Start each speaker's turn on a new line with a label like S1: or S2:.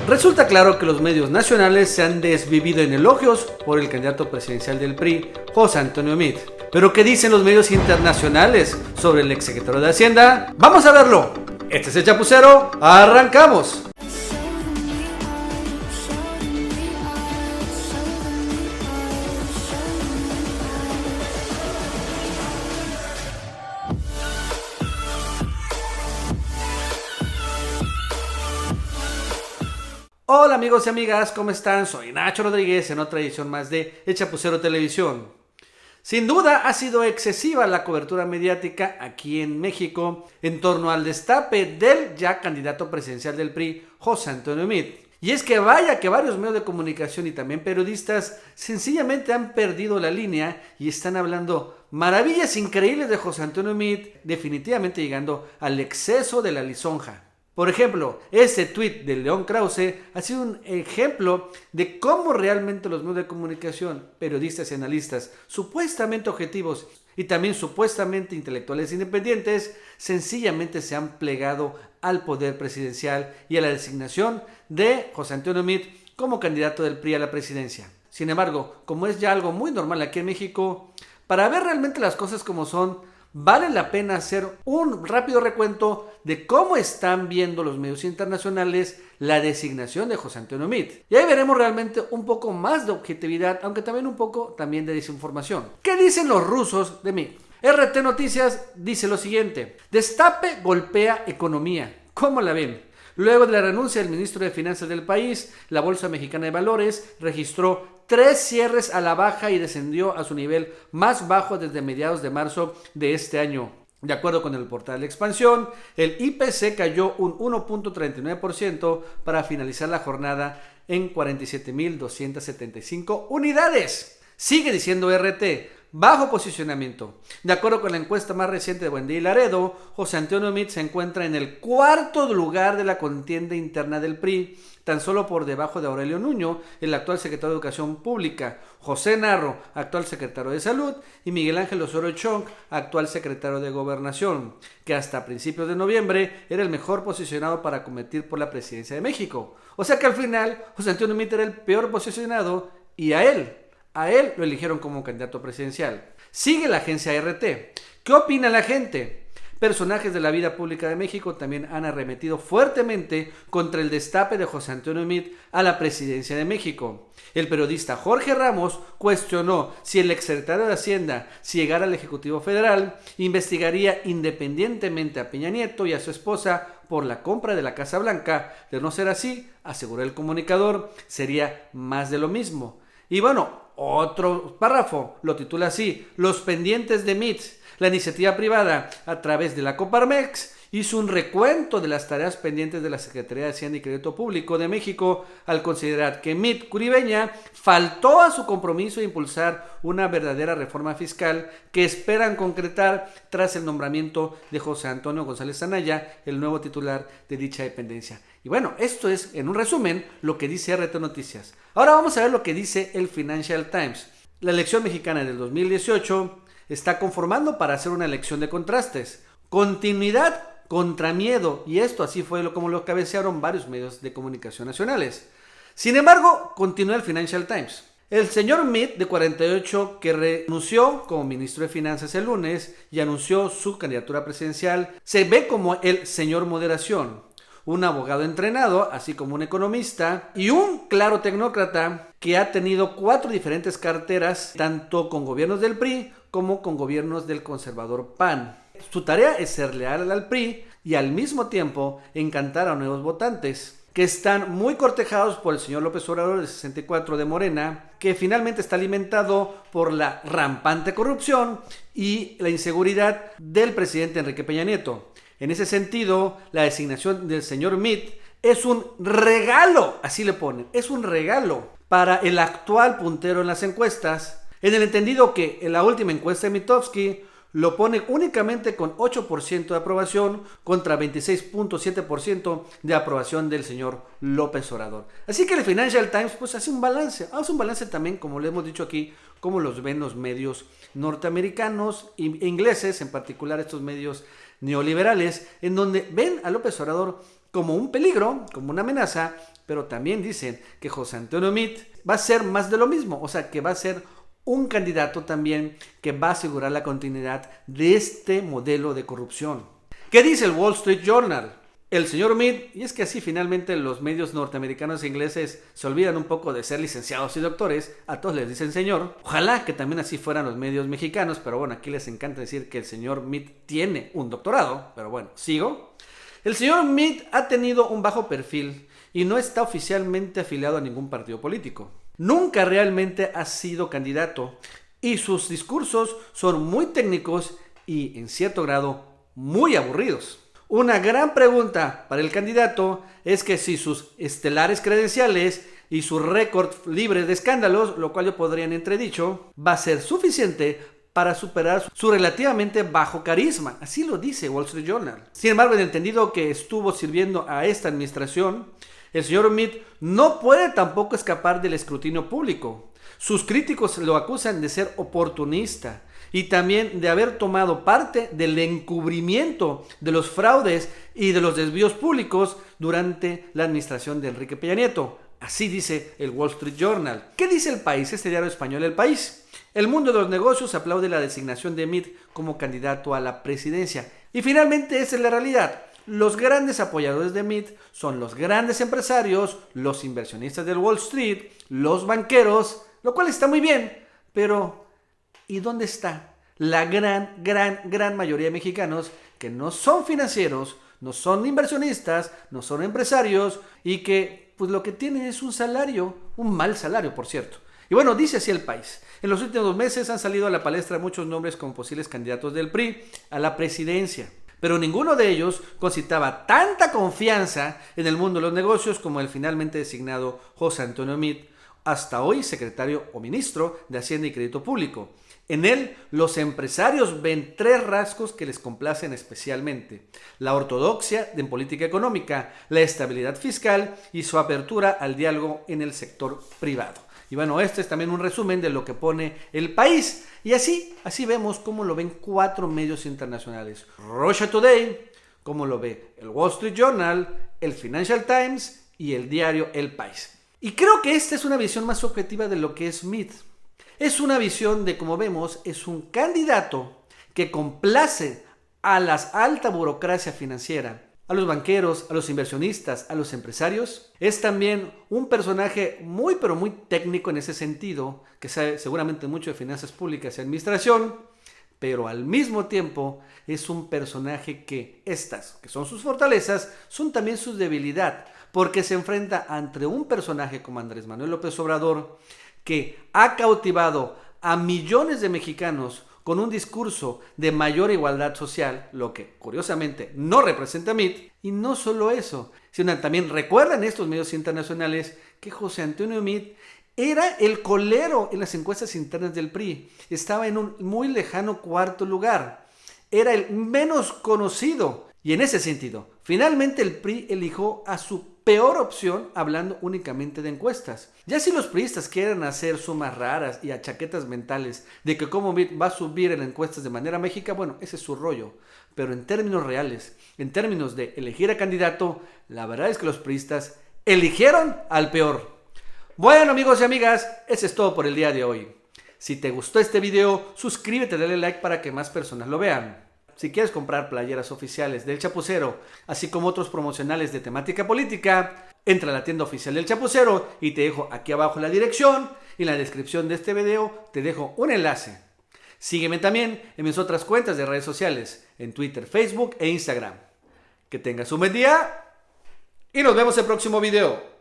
S1: Resulta claro que los medios nacionales se han desvivido en elogios por el candidato presidencial del PRI, José Antonio Meade. ¿Pero qué dicen los medios internacionales sobre el exsecretario de Hacienda? ¡Vamos a verlo! Este es el Chapucero, ¡arrancamos! Hola amigos y amigas, ¿cómo están? Soy Nacho Rodríguez en otra edición más de El Chapucero Televisión. Sin duda ha sido excesiva la cobertura mediática aquí en México en torno al destape del ya candidato presidencial del PRI, José Antonio Meade. Y es que vaya que varios medios de comunicación y también periodistas sencillamente han perdido la línea y están hablando maravillas increíbles de José Antonio Meade, definitivamente llegando al exceso de la lisonja. Por ejemplo, este tuit de León Krause ha sido un ejemplo de cómo realmente los medios de comunicación, periodistas y analistas, supuestamente objetivos y también supuestamente intelectuales independientes, sencillamente se han plegado al poder presidencial y a la designación de José Antonio Meade como candidato del PRI a la presidencia. Sin embargo, como es ya algo muy normal aquí en México, para ver realmente las cosas como son, vale la pena hacer un rápido recuento de cómo están viendo los medios internacionales la designación de José Antonio Meade. Y ahí veremos realmente un poco más de objetividad, aunque también un poco también de desinformación. ¿Qué dicen los rusos de Meade? RT Noticias dice lo siguiente: destape golpea economía. ¿Cómo la ven? Luego de la renuncia del ministro de Finanzas del país, la Bolsa Mexicana de Valores registró 3 cierres a la baja y descendió a su nivel más bajo desde mediados de marzo de este año. De acuerdo con el portal de Expansión, el IPC cayó un 1.39% para finalizar la jornada en 47.275 unidades. Sigue diciendo RT, bajo posicionamiento. De acuerdo con la encuesta más reciente de Buendía y Laredo, José Antonio Meade se encuentra en el 4º lugar de la contienda interna del PRI, tan solo por debajo de Aurelio Nuño, el actual secretario de Educación Pública, José Narro, actual secretario de Salud, y Miguel Ángel Osorio Chong, actual secretario de Gobernación, que hasta principios de noviembre era el mejor posicionado para competir por la presidencia de México. O sea que al final José Antonio Meade era el peor posicionado y a él lo eligieron como candidato presidencial. Sigue la agencia RT. ¿Qué opina la gente? Personajes de la vida pública de México también han arremetido fuertemente contra el destape de José Antonio Meade a la presidencia de México. El periodista Jorge Ramos cuestionó si el exsecretario de Hacienda, si llegara al Ejecutivo Federal, investigaría independientemente a Peña Nieto y a su esposa por la compra de la Casa Blanca. De no ser así, aseguró el comunicador, sería más de lo mismo. Y bueno, otro párrafo lo titula así: los pendientes de Meade. La iniciativa privada, a través de la Coparmex, hizo un recuento de las tareas pendientes de la Secretaría de Hacienda y Crédito Público de México al considerar que Meade Curibeña faltó a su compromiso de impulsar una verdadera reforma fiscal que esperan concretar tras el nombramiento de José Antonio González Anaya, el nuevo titular de dicha dependencia. Y bueno, esto es, en un resumen, lo que dice RT Noticias. Ahora vamos a ver lo que dice el Financial Times. La elección mexicana del 2018 está conformando para hacer una elección de contrastes. Continuidad contra miedo, y esto así fue como lo cabecearon varios medios de comunicación nacionales. Sin embargo, continúa el Financial Times. El señor Meade, de 48, que renunció como ministro de Finanzas el lunes y anunció su candidatura presidencial, se ve como el señor moderación, un abogado entrenado, así como un economista y un claro tecnócrata que ha tenido 4 diferentes carteras, tanto con gobiernos del PRI como con gobiernos del conservador PAN. Su tarea es ser leal al PRI y al mismo tiempo encantar a nuevos votantes, que están muy cortejados por el señor López Obrador de 64 de Morena, que finalmente está alimentado por la rampante corrupción y la inseguridad del presidente Enrique Peña Nieto. En ese sentido, la designación del señor Meade es un regalo, así le ponen, es un regalo para el actual puntero en las encuestas, en el entendido que en la última encuesta de Mitofsky lo pone únicamente con 8% de aprobación contra 26.7% de aprobación del señor López Obrador. Así que el Financial Times pues hace un balance también, como le hemos dicho aquí, como los ven los medios norteamericanos e ingleses, en particular estos medios neoliberales, en donde ven a López Obrador como un peligro, como una amenaza, pero también dicen que José Antonio Meade va a ser más de lo mismo, o sea, que va a ser un candidato también que va a asegurar la continuidad de este modelo de corrupción. ¿Qué dice el Wall Street Journal? El señor Meade, y es que así finalmente los medios norteamericanos e ingleses se olvidan un poco de ser licenciados y doctores, a todos les dicen señor. Ojalá que también así fueran los medios mexicanos, pero bueno, aquí les encanta decir que el señor Meade tiene un doctorado, pero bueno, sigo. El señor Meade ha tenido un bajo perfil y no está oficialmente afiliado a ningún partido político. Nunca realmente ha sido candidato y sus discursos son muy técnicos y en cierto grado muy aburridos. Una gran pregunta para el candidato es que si sus estelares credenciales y su récord libre de escándalos, lo cual yo podría en entredicho, va a ser suficiente para superar su relativamente bajo carisma. Así lo dice Wall Street Journal. Sin embargo, en el entendido que estuvo sirviendo a esta administración, el señor Meade no puede tampoco escapar del escrutinio público. Sus críticos lo acusan de ser oportunista y también de haber tomado parte del encubrimiento de los fraudes y de los desvíos públicos durante la administración de Enrique Peña Nieto. Así dice el Wall Street Journal. ¿Qué dice El País, este diario español El País? El mundo de los negocios aplaude la designación de Meade como candidato a la presidencia. Y finalmente esa es la realidad. Los grandes apoyadores de Meade son los grandes empresarios, los inversionistas del Wall Street, los banqueros, lo cual está muy bien, pero ¿y dónde está la gran mayoría de mexicanos que no son financieros, no son inversionistas, no son empresarios y que pues lo que tienen es un salario, un mal salario por cierto? Y bueno, dice así El País. En los últimos meses han salido a la palestra muchos nombres como posibles candidatos del PRI a la presidencia, pero ninguno de ellos concitaba tanta confianza en el mundo de los negocios como el finalmente designado José Antonio Meade, hasta hoy secretario o ministro de Hacienda y Crédito Público. En él, los empresarios ven tres rasgos que les complacen especialmente: la ortodoxia en política económica, la estabilidad fiscal y su apertura al diálogo en el sector privado. Y bueno, este es también un resumen de lo que pone El País. Y así vemos cómo lo ven cuatro medios internacionales: Russia Today, cómo lo ve el Wall Street Journal, el Financial Times y el diario El País. Y creo que esta es una visión más objetiva de lo que es Meade. Es una visión de, como vemos, es un candidato que complace a la alta burocracia financiera, a los banqueros, a los inversionistas, a los empresarios. Es también un personaje muy técnico en ese sentido, que sabe seguramente mucho de finanzas públicas y administración, pero al mismo tiempo es un personaje que estas, que son sus fortalezas, son también sus debilidades, porque se enfrenta ante un personaje como Andrés Manuel López Obrador, que ha cautivado a millones de mexicanos con un discurso de mayor igualdad social, lo que curiosamente no representa a Meade. Y no solo eso, sino también recuerdan estos medios internacionales que José Antonio Meade era el colero en las encuestas internas del PRI, estaba en un muy lejano cuarto lugar, era el menos conocido. Y en ese sentido, finalmente el PRI eligió a su peor opción hablando únicamente de encuestas. Ya si los priistas quieren hacer sumas raras y chaquetas mentales de que cómo va a subir en encuestas de manera mágica, bueno, ese es su rollo. Pero en términos reales, en términos de elegir a candidato, la verdad es que los priistas eligieron al peor. Bueno, amigos y amigas, eso es todo por el día de hoy. Si te gustó este video, suscríbete, dale like para que más personas lo vean. Si quieres comprar playeras oficiales del Chapucero, así como otros promocionales de temática política, entra a la tienda oficial del Chapucero y te dejo aquí abajo la dirección y en la descripción de este video te dejo un enlace. Sígueme también en mis otras cuentas de redes sociales, en Twitter, Facebook e Instagram. Que tengas un buen día y nos vemos en el próximo video.